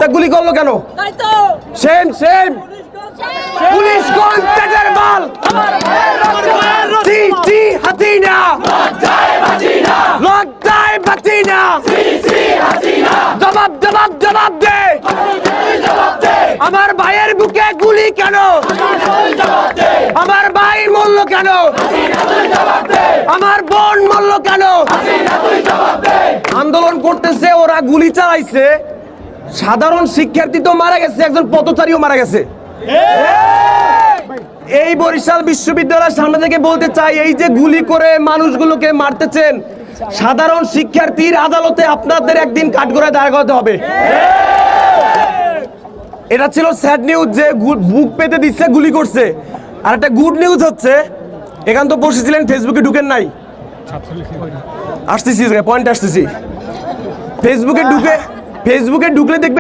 তা গুলি করলো কেন? সেম সেম পুলিশ কোন পেটের বাল? জি জি হাসিনা লজ্জায় বাঁচি না। জবাব জবাব জবাব দে। আমার ভাইয়ের বুকে গুলি কেন? আমার ভাই মরল কেন? আমার বোন মরল কেন? আন্দোলন করতেছে, ওরা গুলি চালাইছে, সাধারণ শিক্ষার্থী তো মারা গেছে, একজন পথচারীও মারা গেছে। এই বরিশাল বিশ্ববিদ্যালয়ের সামনে থেকে বলতে চাই, এই যে গুলি করে মানুষগুলোকে মারতেছেন, সাধারণ শিক্ষার্থীর আদালতে আপনাদের একদিন কাঠগড়ায় দাঁড় করাতে হবে। এটা ছিল স্যাড নিউজ যে বুক পেতে দিচ্ছে, গুলি করছে। আর একটা গুড নিউজ হচ্ছে, এখান তো বসেছিলেন, ফেসবুকে ঢুকেন নাই। আসতেছি পয়েন্ট আসতেছি। ফেসবুকে ঢুকলে দেখবেন